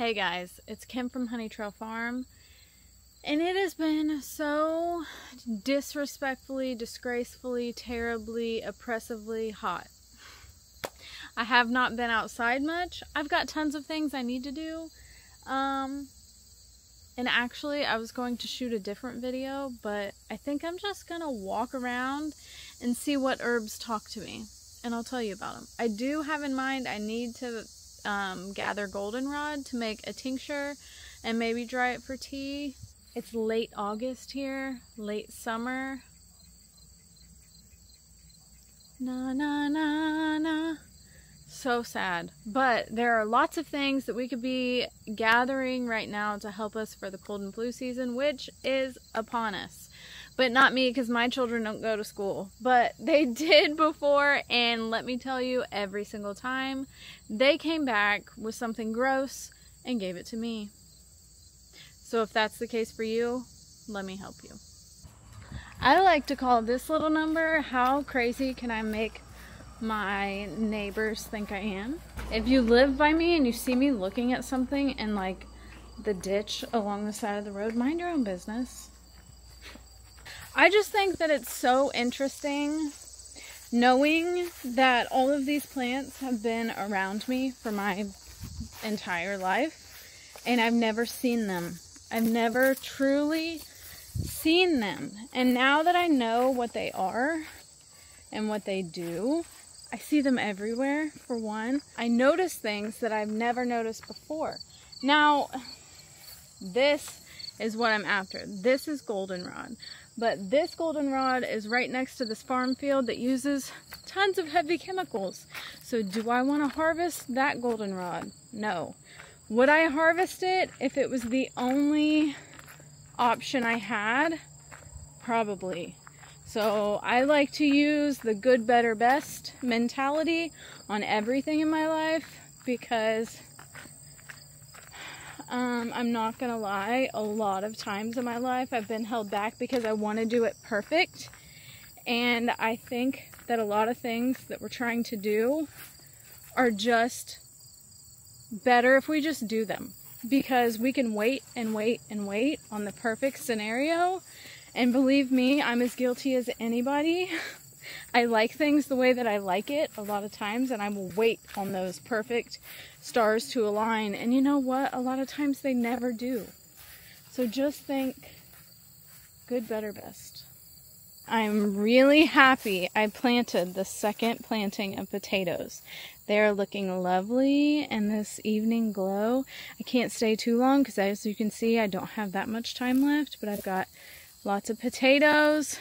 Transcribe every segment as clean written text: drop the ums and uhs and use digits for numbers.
Hey guys, it's Kim from Honey Trail Farm, and it has been so disrespectfully, disgracefully, terribly, oppressively hot. I have not been outside much. I've got tons of things I need to do. And actually I was going to shoot a different video, but I think I'm just gonna walk around and see what herbs talk to me, and I'll tell you about them. I do have in mind I need to gather goldenrod to make a tincture and maybe dry it for tea. It's late August here, late summer. Na na na na. So sad. But there are lots of things that we could be gathering right now to help us for the cold and flu season, which is upon us. But not me, because my children don't go to school. But they did before, and let me tell you, every single time they came back with something gross and gave it to me. So if that's the case for you, let me help you. I like to call this little number, how crazy can I make my neighbors think I am? If you live by me and you see me looking at something in like the ditch along the side of the road, mind your own business. I just think that it's so interesting knowing that all of these plants have been around me for my entire life, and I've never seen them. I've never truly seen them. And now that I know what they are and what they do, I see them everywhere, for one. I notice things that I've never noticed before. Now, this is what I'm after. This is goldenrod. But this goldenrod is right next to this farm field that uses tons of heavy chemicals. So do I want to harvest that goldenrod? No. Would I harvest it if it was the only option I had? Probably. So I like to use the good, better, best mentality on everything in my life, because I'm not gonna lie, a lot of times in my life I've been held back because I want to do it perfect, and I think that a lot of things that we're trying to do are just better if we just do them, because we can wait and wait and wait on the perfect scenario, and believe me, I'm as guilty as anybody. I like things the way that I like it a lot of times, and I will wait on those perfect stars to align. And you know what? A lot of times they never do. So just think good, better, best. I'm really happy I planted the second planting of potatoes. They're looking lovely in this evening glow. I can't stay too long because, as you can see, I don't have that much time left, but I've got lots of potatoes,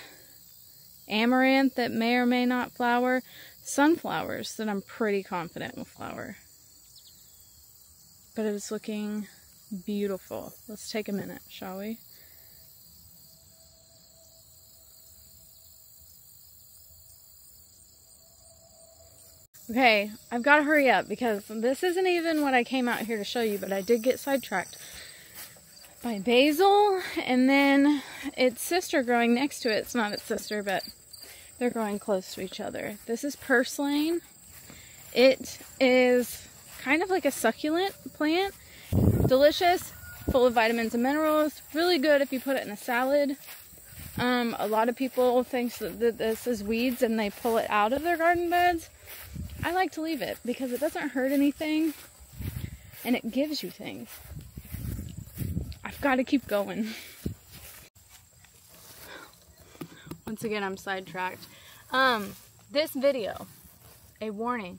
amaranth that may or may not flower, sunflowers that I'm pretty confident will flower. But it's looking beautiful. Let's take a minute, shall we? Okay, I've got to hurry up because this isn't even what I came out here to show you, but I did get sidetracked by basil, and then its sister growing next to it. It's not its sister, but they're growing close to each other. This is purslane. It is kind of like a succulent plant. Delicious, full of vitamins and minerals. Really good if you put it in a salad. A lot of people think that this is weeds and they pull it out of their garden beds. I like to leave it because it doesn't hurt anything and it gives you things. I've got to keep going. Once again, I'm sidetracked. This video, a warning,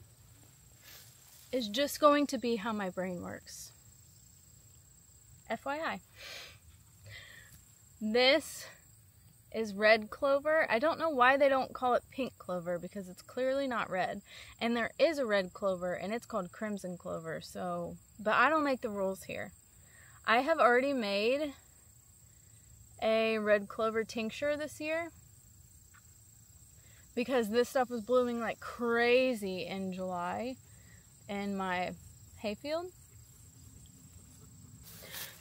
is just going to be how my brain works. FYI. This is red clover. I don't know why they don't call it pink clover, because it's clearly not red. And there is a red clover, and it's called crimson clover. So, but I don't make the rules here. I have already made a red clover tincture this year, because this stuff was blooming like crazy in July in my hayfield.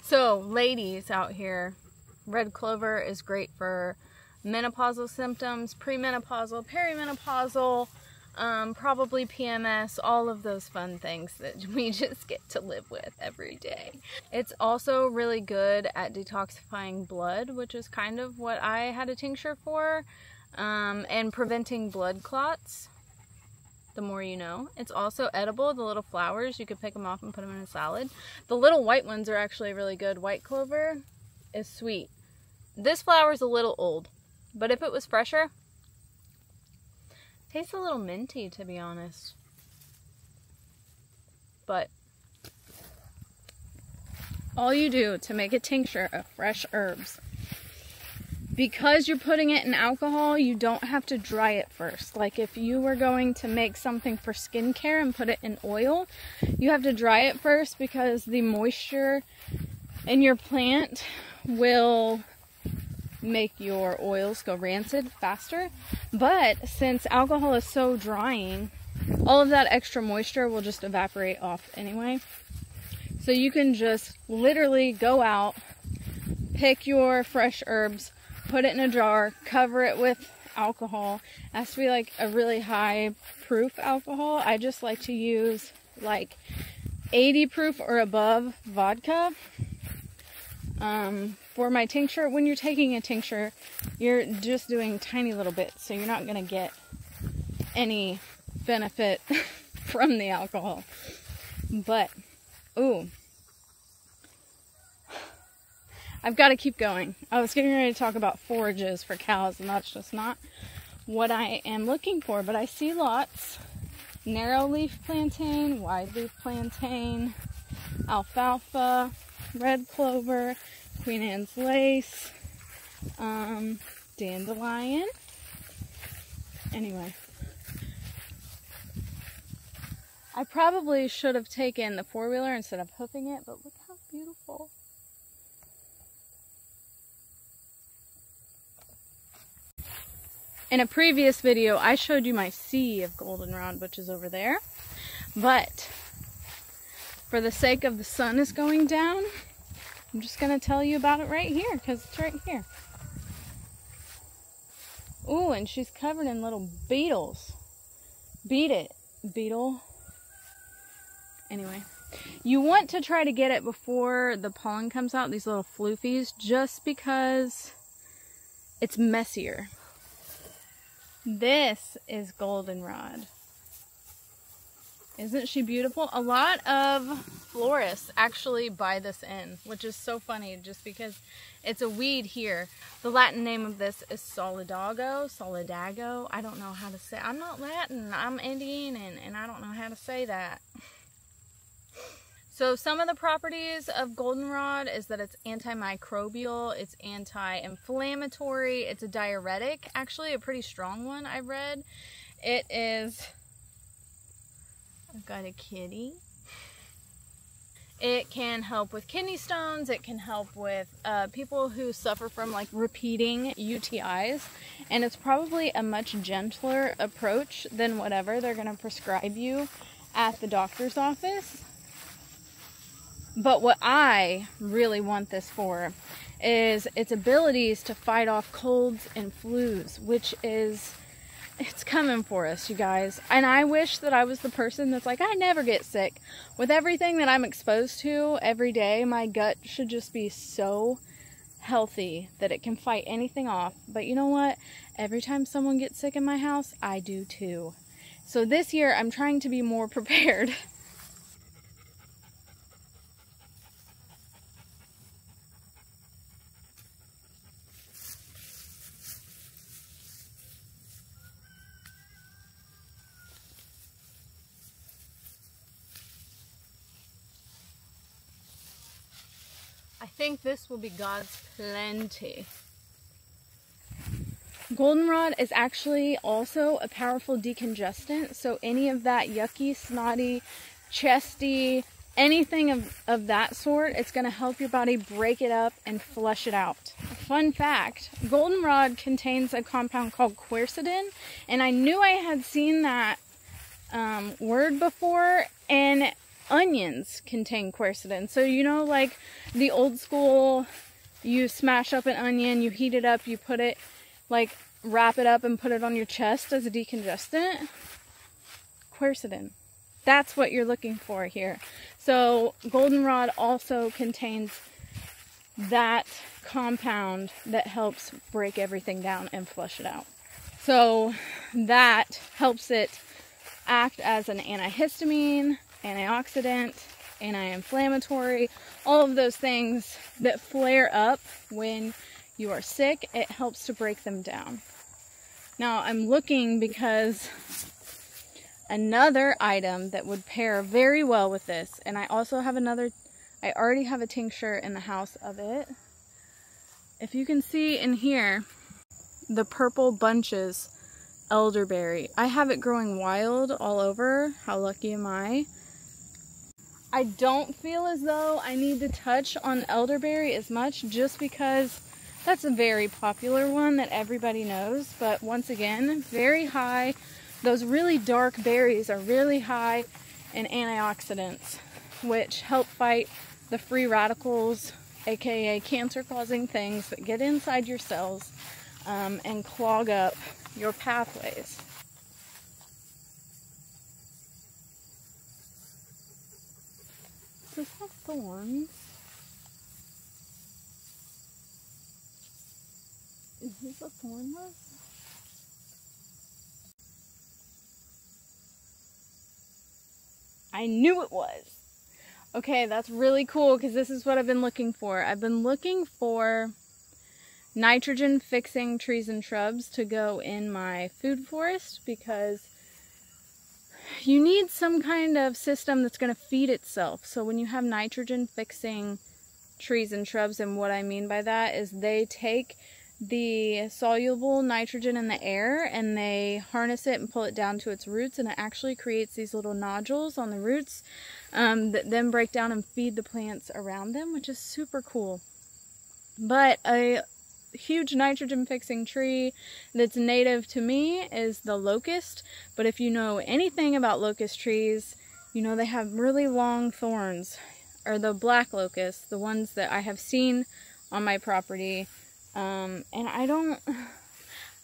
So ladies out here, red clover is great for menopausal symptoms, premenopausal, perimenopausal, probably PMS, all of those fun things that we just get to live with every day. It's also really good at detoxifying blood, which is kind of what I had a tincture for, and preventing blood clots. The more you know. It's also edible. The little flowers, you could pick them off and put them in a salad. The little white ones are actually really good. White clover is sweet. This flower is a little old, but if it was fresher, tastes a little minty, to be honest. But all you do to make a tincture of fresh herbs, because you're putting it in alcohol, you don't have to dry it first. Like if you were going to make something for skincare and put it in oil, you have to dry it first because the moisture in your plant will make your oils go rancid faster. But since alcohol is so drying, all of that extra moisture will just evaporate off anyway. So you can just literally go out, pick your fresh herbs, put it in a jar, cover it with alcohol. It has to be like a really high proof alcohol. I just like to use like 80 proof or above vodka for my tincture. When you're taking a tincture, you're just doing tiny little bits, so you're not going to get any benefit from the alcohol. But, ooh, I've got to keep going. I was getting ready to talk about forages for cows, and that's just not what I am looking for. But I see lots. Narrow leaf plantain, wide leaf plantain, alfalfa, red clover, Queen Anne's lace, dandelion. Anyway, I probably should have taken the four-wheeler instead of hoofing it, but look how beautiful. In a previous video, I showed you my sea of goldenrod, which is over there. But for the sake of the sun is going down, I'm just going to tell you about it right here, because it's right here. Ooh, and she's covered in little beetles. Beat it, beetle. Anyway, you want to try to get it before the pollen comes out, these little floofies, just because it's messier. This is goldenrod. Isn't she beautiful? A lot of florists actually buy this in, which is so funny just because it's a weed here. The Latin name of this is solidago. I don't know how to say. I'm not Latin. I'm Indian, and I don't know how to say that. So some of the properties of goldenrod is that it's antimicrobial, it's anti-inflammatory, it's a diuretic, actually a pretty strong one I read. It is, I've got a kitty. It can help with kidney stones, it can help with people who suffer from like repeating UTIs, and it's probably a much gentler approach than whatever they're going to prescribe you at the doctor's office. But what I really want this for is its abilities to fight off colds and flus, which is, it's coming for us, you guys. And I wish that I was the person that's like, I never get sick. With everything that I'm exposed to every day, my gut should just be so healthy that it can fight anything off. But you know what? Every time someone gets sick in my house, I do too. So this year, I'm trying to be more prepared. I think this will be God's plenty. Goldenrod is actually also a powerful decongestant, so any of that yucky, snotty, chesty, anything of that sort, it's going to help your body break it up and flush it out. Fun fact, goldenrod contains a compound called quercetin, and I knew I had seen that word before, and onions contain quercetin. So you know, like the old school, you smash up an onion, you heat it up, you put it, like wrap it up and put it on your chest as a decongestant. quercetin. That's what you're looking for here. So goldenrod also contains that compound that helps break everything down and flush it out. So that helps it act as an antihistamine, antioxidant, anti-inflammatory, all of those things that flare up when you are sick. It helps to break them down. Now I'm looking because another item that would pair very well with this, and I also have another, I already have a tincture in the house of it. If you can see in here, the purple bunches elderberry. I have it growing wild all over. How lucky am I? I don't feel as though I need to touch on elderberry as much, just because that's a very popular one that everybody knows. But once again, very high. Those really dark berries are really high in antioxidants, which help fight the free radicals, aka cancer-causing things that get inside your cells and clog up your pathways. Does this have thorns? Is this a thornless? I knew it was. Okay, that's really cool because this is what I've been looking for. I've been looking for nitrogen fixing trees and shrubs to go in my food forest, because you need some kind of system that's going to feed itself. So when you have nitrogen fixing trees and shrubs, and what I mean by that is they take the soluble nitrogen in the air and they harness it and pull it down to its roots, and it actually creates these little nodules on the roots that then break down and feed the plants around them, which is super cool. But a huge nitrogen fixing tree that's native to me is the locust. But if you know anything about locust trees, you know they have really long thorns, or the black locust, the ones that I have seen on my property. And I don't,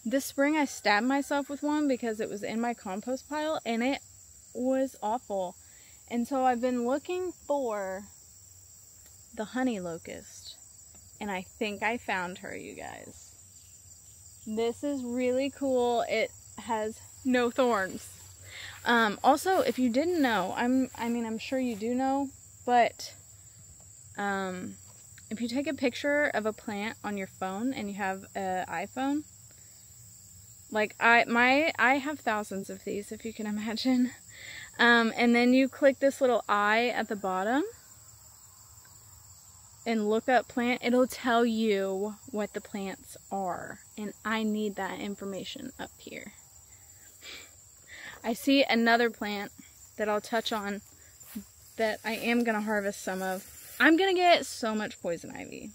this spring I stabbed myself with one because it was in my compost pile and it was awful. And so I've been looking for the honey locust, and I think I found her, you guys. This is really cool. It has no thorns. Also, if you didn't know, I'm sure you do know, but if you take a picture of a plant on your phone and you have an iPhone, like I have thousands of these, if you can imagine, and then you click this little eye at the bottom and look up plant, it'll tell you what the plants are, and I need that information up here. I see another plant that I'll touch on that I am going to harvest some of. I'm going to get so much poison ivy.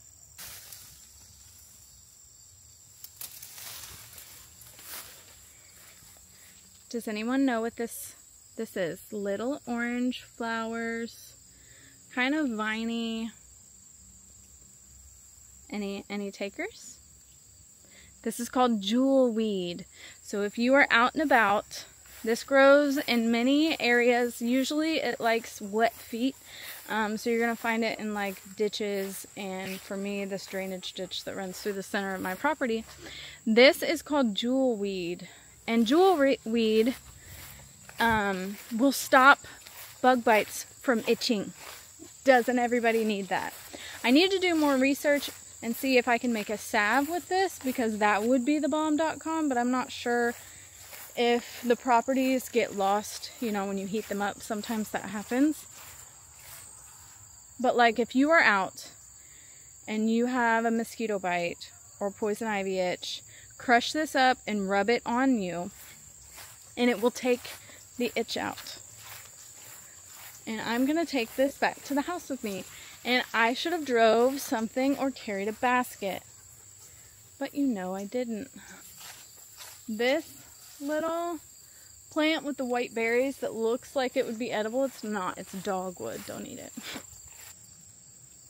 Does anyone know what this is? Little orange flowers, kind of viney. Any takers? This is called jewel weed. So if you are out and about, this grows in many areas. Usually it likes wet feet. So you're going to find it in like ditches, and for me, this drainage ditch that runs through the center of my property. This is called jewel weed, and jewel weed will stop bug bites from itching. Doesn't everybody need that? I need to do more research and see if I can make a salve with this, because that would be the bomb.com, but I'm not sure if the properties get lost, you know, when you heat them up. Sometimes that happens. But like if you are out and you have a mosquito bite or poison ivy itch, crush this up and rub it on you, and it will take the itch out. And I'm going to take this back to the house with me. And I should have drove something or carried a basket. But you know I didn't. This little plant with the white berries that looks like it would be edible, it's not. It's dogwood. Don't eat it.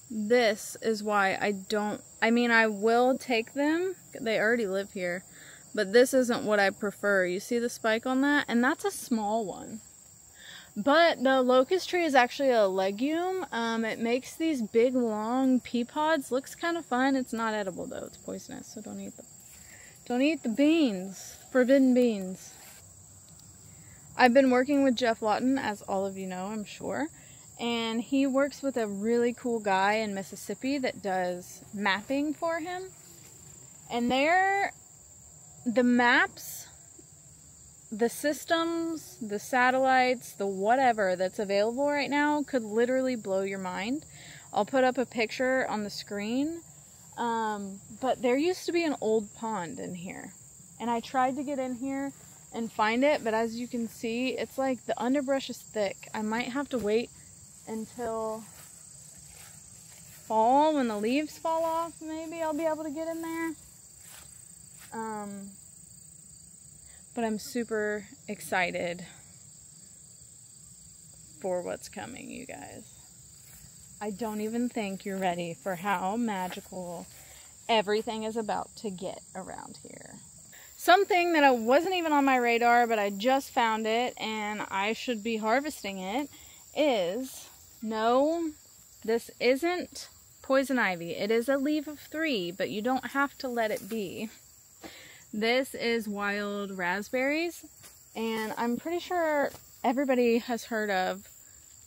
This is why I will take them. They already live here. But this isn't what I prefer. You see the spike on that? And that's a small one. But the locust tree is actually a legume. It makes these big, long pea pods. Looks kind of fun. It's not edible though. It's poisonous, so don't eat them. Don't eat the beans. Forbidden beans. I've been working with Jeff Lawton, as all of you know, I'm sure. And he works with a really cool guy in Mississippi that does mapping for him. And the maps, the systems, the satellites, the whatever that's available right now could literally blow your mind. I'll put up a picture on the screen. But there used to be an old pond in here. And I tried to get in here and find it, but as you can see, it's like the underbrush is thick. I might have to wait until fall when the leaves fall off. Maybe I'll be able to get in there. But I'm super excited for what's coming, you guys. I don't even think you're ready for how magical everything is about to get around here. Something that wasn't even on my radar, but I just found it and I should be harvesting it, is, no, this isn't poison ivy. It is a leaf of 3, but you don't have to let it be. This is wild raspberries, and I'm pretty sure everybody has heard of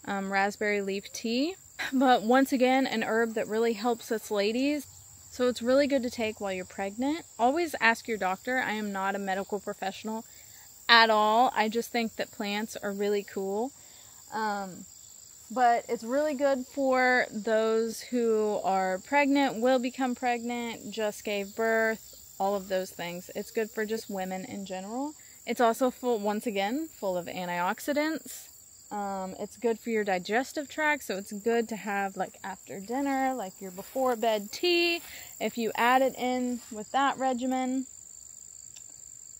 raspberry leaf tea. But once again, an herb that really helps us ladies. So it's really good to take while you're pregnant. Always ask your doctor. I am not a medical professional at all. I just think that plants are really cool. But it's really good for those who are pregnant, will become pregnant, just gave birth, all of those things. It's good for just women in general. It's also full, once again, full of antioxidants. It's good for your digestive tract, so it's good to have like after dinner, like your before bed tea, if you add it in with that regimen.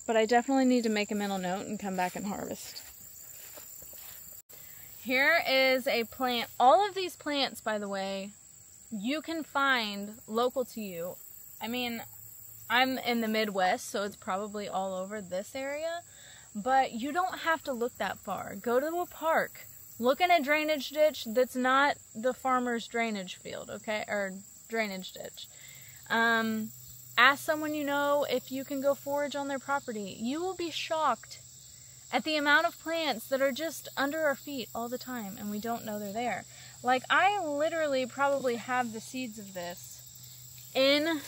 But I definitely need to make a mental note and come back and harvest. Here is a plant. All of these plants, by the way, you can find local to you. I mean, I'm in the Midwest, so it's probably all over this area. But you don't have to look that far. Go to a park. Look in a drainage ditch that's not the farmer's drainage field, okay? Or drainage ditch. Ask someone you know if you can go forage on their property. You will be shocked at the amount of plants that are just under our feet all the time and we don't know they're there. Like, I literally probably have the seeds of this in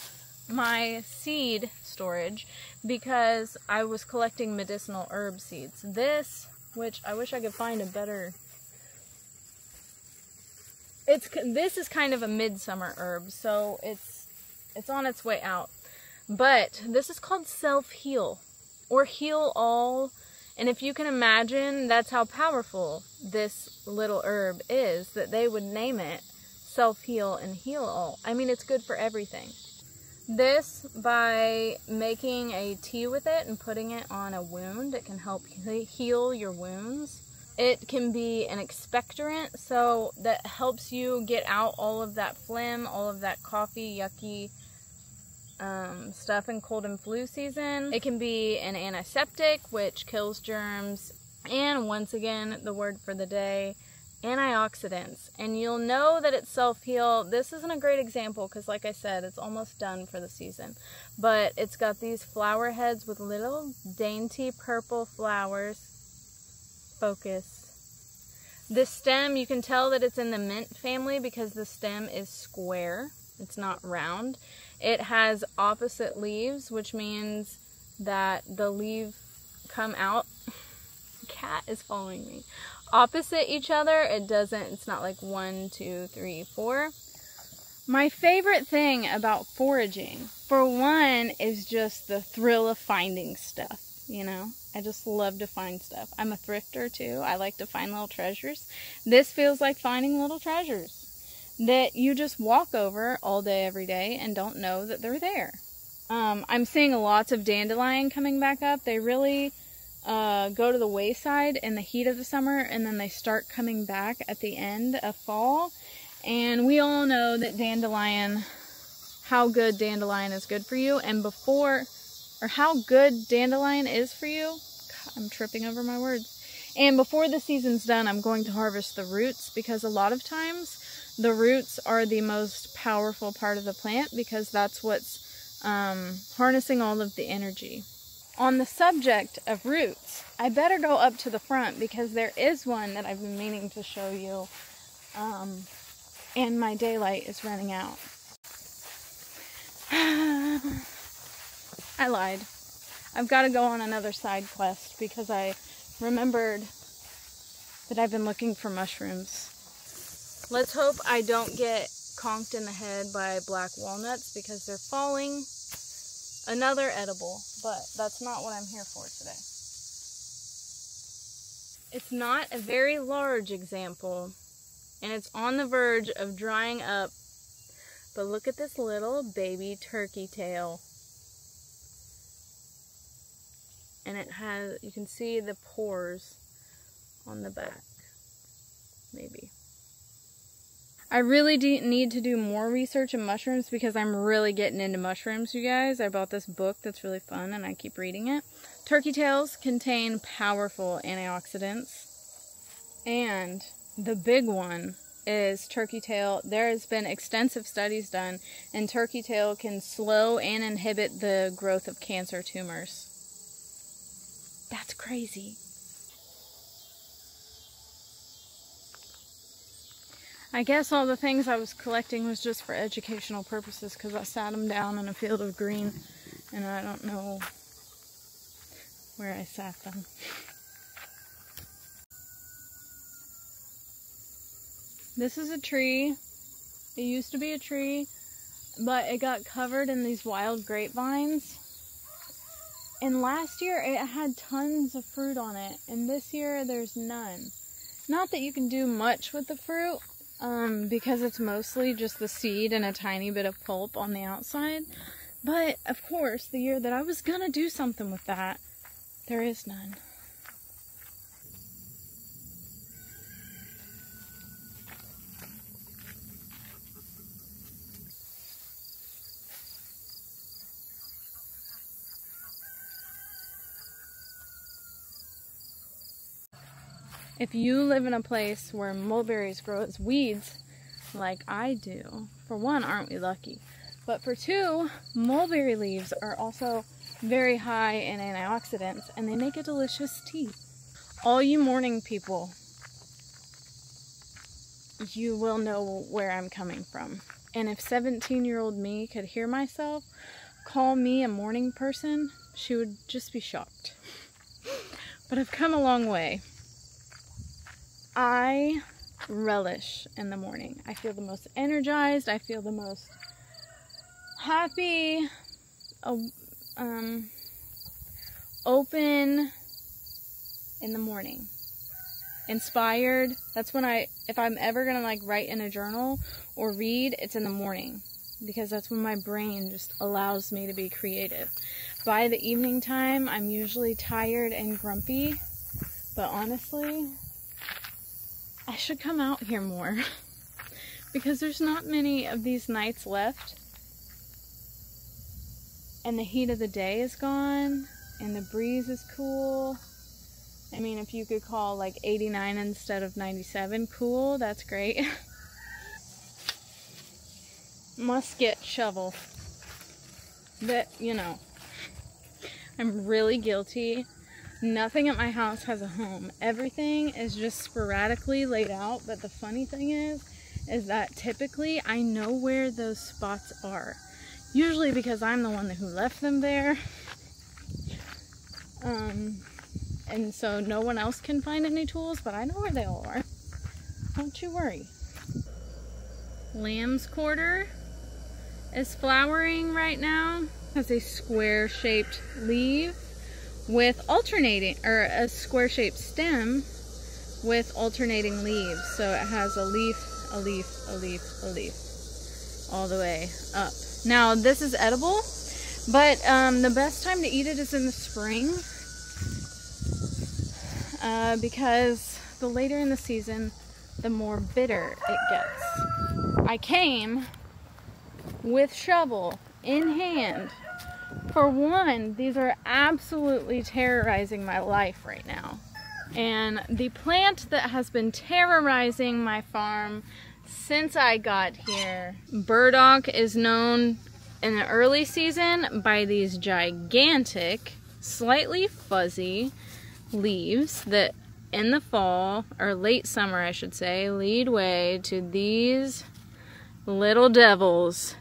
my seed storage because I was collecting medicinal herb seeds. This, which I wish I could find a better... This is kind of a midsummer herb, so it's on its way out. But this is called Selfheal, or Heal All. And if you can imagine, that's how powerful this little herb is, that they would name it Selfheal and Heal All. I mean, it's good for everything. This, by making a tea with it and putting it on a wound, it can help heal your wounds. It can be an expectorant, so that helps you get out all of that phlegm, all of that coffee, yucky stuff in cold and flu season. It can be an antiseptic, which kills germs. And once again, the word for the day, antioxidants. And you'll know that it's Selfheal. This isn't a great example because, like I said, it's almost done for the season. But it's got these flower heads with little dainty purple flowers. Focus. This stem, you can tell that it's in the mint family because the stem is square. It's not round. It has opposite leaves, which means that the leaves come out. Cat is following me. Opposite each other. It's not like 1, 2, 3, 4. My favorite thing about foraging, for one, is just the thrill of finding stuff, you know? I just love to find stuff. I'm a thrifter too. I like to find little treasures. This feels like finding little treasures that you just walk over all day, every day, and don't know that they're there. I'm seeing lots of dandelion coming back up. They really go to the wayside in the heat of the summer, and then they start coming back at the end of fall. And we all know that dandelion, how good dandelion is good for you, and how good dandelion is for you, God, I'm tripping over my words, And before the season's done, I'm going to harvest the roots, because a lot of times the roots are the most powerful part of the plant, because that's what's harnessing all of the energy. On the subject of roots, I better go up to the front because there is one that I've been meaning to show you, and my daylight is running out. I lied. I've got to go on another side quest because I remembered that I've been looking for mushrooms. Let's hope I don't get conked in the head by black walnuts because they're falling. Another edible, but that's not what I'm here for today. It's not a very large example, and it's on the verge of drying up, but look at this little baby turkey tail. And it has, you can see the pores on the back, maybe. I really need to do more research in mushrooms because I'm really getting into mushrooms, you guys. I bought this book that's really fun and I keep reading it. Turkey tails contain powerful antioxidants. And the big one is turkey tail. There has been extensive studies done, and turkey tail can slow and inhibit the growth of cancer tumors. That's crazy. I guess all the things I was collecting was just for educational purposes because I sat them down in a field of green and I don't know where I sat them. This is a tree. It used to be a tree, but it got covered in these wild grapevines. And last year it had tons of fruit on it, and this year there's none. Not that you can do much with the fruit, because it's mostly just the seed and a tiny bit of pulp on the outside. But, of course, the year that I was gonna do something with that, there is none. If you live in a place where mulberries grow as weeds, like I do, for one, aren't we lucky? But for two, mulberry leaves are also very high in antioxidants, and they make a delicious tea. All you morning people, you will know where I'm coming from. And if 17-year-old me could hear myself call me a morning person, she would just be shocked. But I've come a long way. I relish in the morning. I feel the most energized. I feel the most happy, open in the morning. Inspired. That's when if I'm ever gonna like write in a journal or read, it's in the morning. Because that's when my brain just allows me to be creative. By the evening time, I'm usually tired and grumpy. But honestly, I should come out here more because there's not many of these nights left, and the heat of the day is gone and the breeze is cool. I mean, if you could call like 89 instead of 97 cool, that's great. Musket shovel. That, you know, I'm really guilty. Nothing at my house has a home. Everything is just sporadically laid out, but the funny thing is that typically I know where those spots are. Usually because I'm the one who left them there. And so no one else can find any tools, but I know where they all are. Don't you worry. Lamb's quarter is flowering right now. It has a square-shaped leaf with alternating, or a square-shaped stem with alternating leaves. So it has a leaf, a leaf, a leaf, a leaf, all the way up. Now this is edible, but the best time to eat it is in the spring, because the later in the season, the more bitter it gets. I came with shovel in hand. For one, these are absolutely terrorizing my life right now. And the plant that has been terrorizing my farm since I got here, burdock, is known in the early season by these gigantic, slightly fuzzy leaves that in the fall, or late summer I should say, lead way to these little devils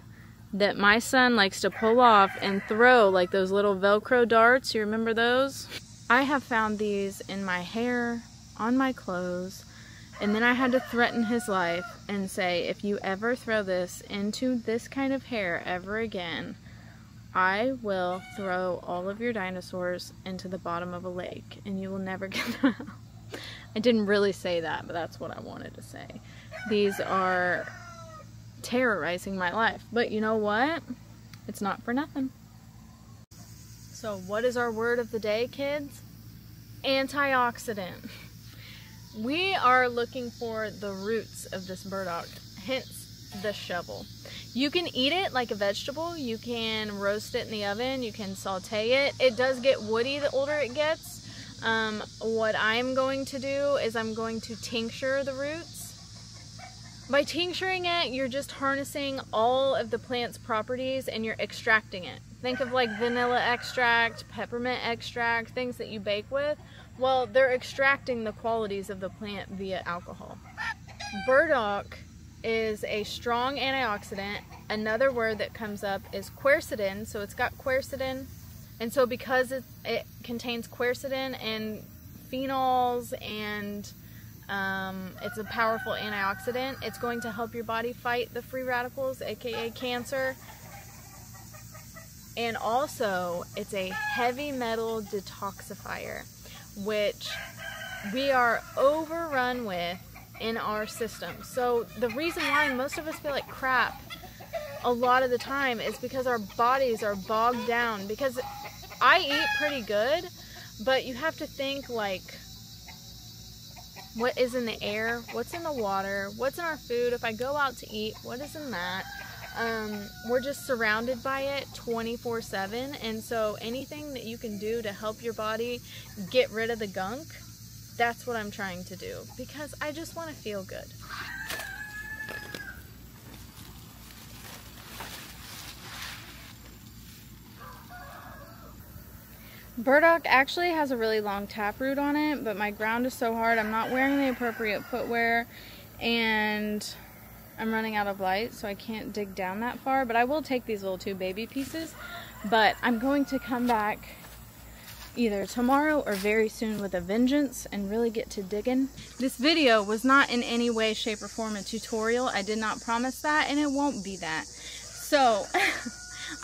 that my son likes to pull off and throw like those little Velcro darts. You remember those? I have found these in my hair, on my clothes, and then I had to threaten his life and say, if you ever throw this into this kind of hair ever again, I will throw all of your dinosaurs into the bottom of a lake and you will never get them out. I didn't really say that, but that's what I wanted to say. These are terrorizing my life, but you know what? It's not for nothing. So what is our word of the day, kids? Antioxidant. We are looking for the roots of this burdock, hence the shovel. You can eat it like a vegetable, you can roast it in the oven, you can saute it. It does get woody the older it gets. What I'm going to do is I'm going to tincture the roots. By tincturing it, you're just harnessing all of the plant's properties and you're extracting it. Think of like vanilla extract, peppermint extract, things that you bake with. Well, they're extracting the qualities of the plant via alcohol. Burdock is a strong antioxidant. Another word that comes up is quercetin, so it's got quercetin. And so because it contains quercetin and phenols and it's a powerful antioxidant, it's going to help your body fight the free radicals, aka cancer. And also, it's a heavy metal detoxifier, which we are overrun with in our system. So the reason why most of us feel like crap a lot of the time is because our bodies are bogged down. Because I eat pretty good, but you have to think like, what is in the air, what's in the water, what's in our food, if I go out to eat, what is in that? We're just surrounded by it 24/7, and so anything that you can do to help your body get rid of the gunk, that's what I'm trying to do, because I just want to feel good. Burdock actually has a really long taproot on it, but my ground is so hard, I'm not wearing the appropriate footwear, and I'm running out of light, so I can't dig down that far. But I will take these little 2 baby pieces, but I'm going to come back either tomorrow or very soon with a vengeance and really get to digging. This video was not in any way, shape, or form a tutorial. I did not promise that, and it won't be that. So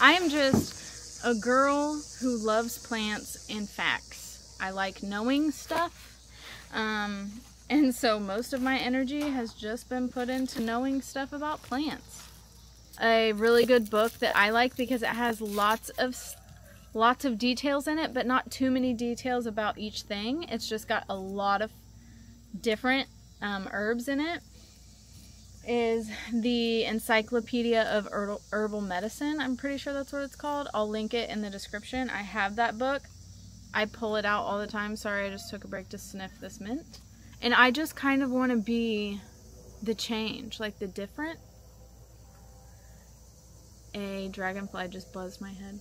I am just a girl who loves plants and facts. I like knowing stuff. And so most of my energy has just been put into knowing stuff about plants. A really good book that I like because it has lots of details in it, but not too many details about each thing. It's just got a lot of different herbs in it, is the Encyclopedia of Herbal Medicine. I'm pretty sure that's what it's called. I'll link it in the description. I have that book. I pull it out all the time. Sorry, I just took a break to sniff this mint. And I just kind of want to be the change, like the different. A dragonfly just buzzed my head.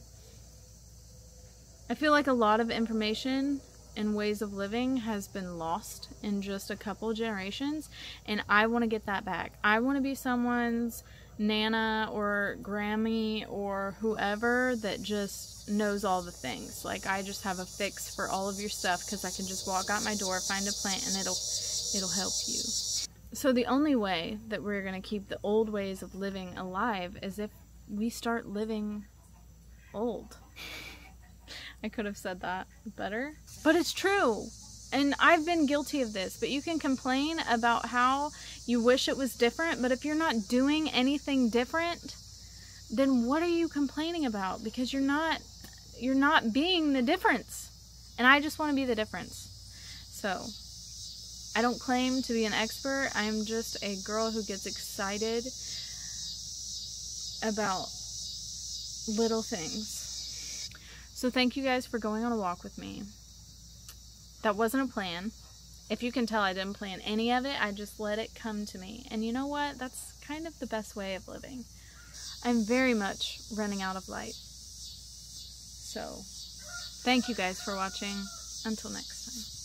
I feel like a lot of information and ways of living has been lost in just a couple generations, and I want to get that back. I want to be someone's Nana or Grammy or whoever that just knows all the things. Like, I just have a fix for all of your stuff because I can just walk out my door, find a plant, and it'll help you. So the only way that we're going to keep the old ways of living alive is if we start living old. I could have said that better, but it's true. And I've been guilty of this, but you can complain about how you wish it was different, but if you're not doing anything different, then what are you complaining about? Because you're not being the difference. And I just want to be the difference. So I don't claim to be an expert. I'm just a girl who gets excited about little things. So thank you guys for going on a walk with me. That wasn't a plan. if you can tell, I didn't plan any of it. I just let it come to me. And you know what? That's kind of the best way of living. I'm very much running out of light. So, thank you guys for watching. Until next time.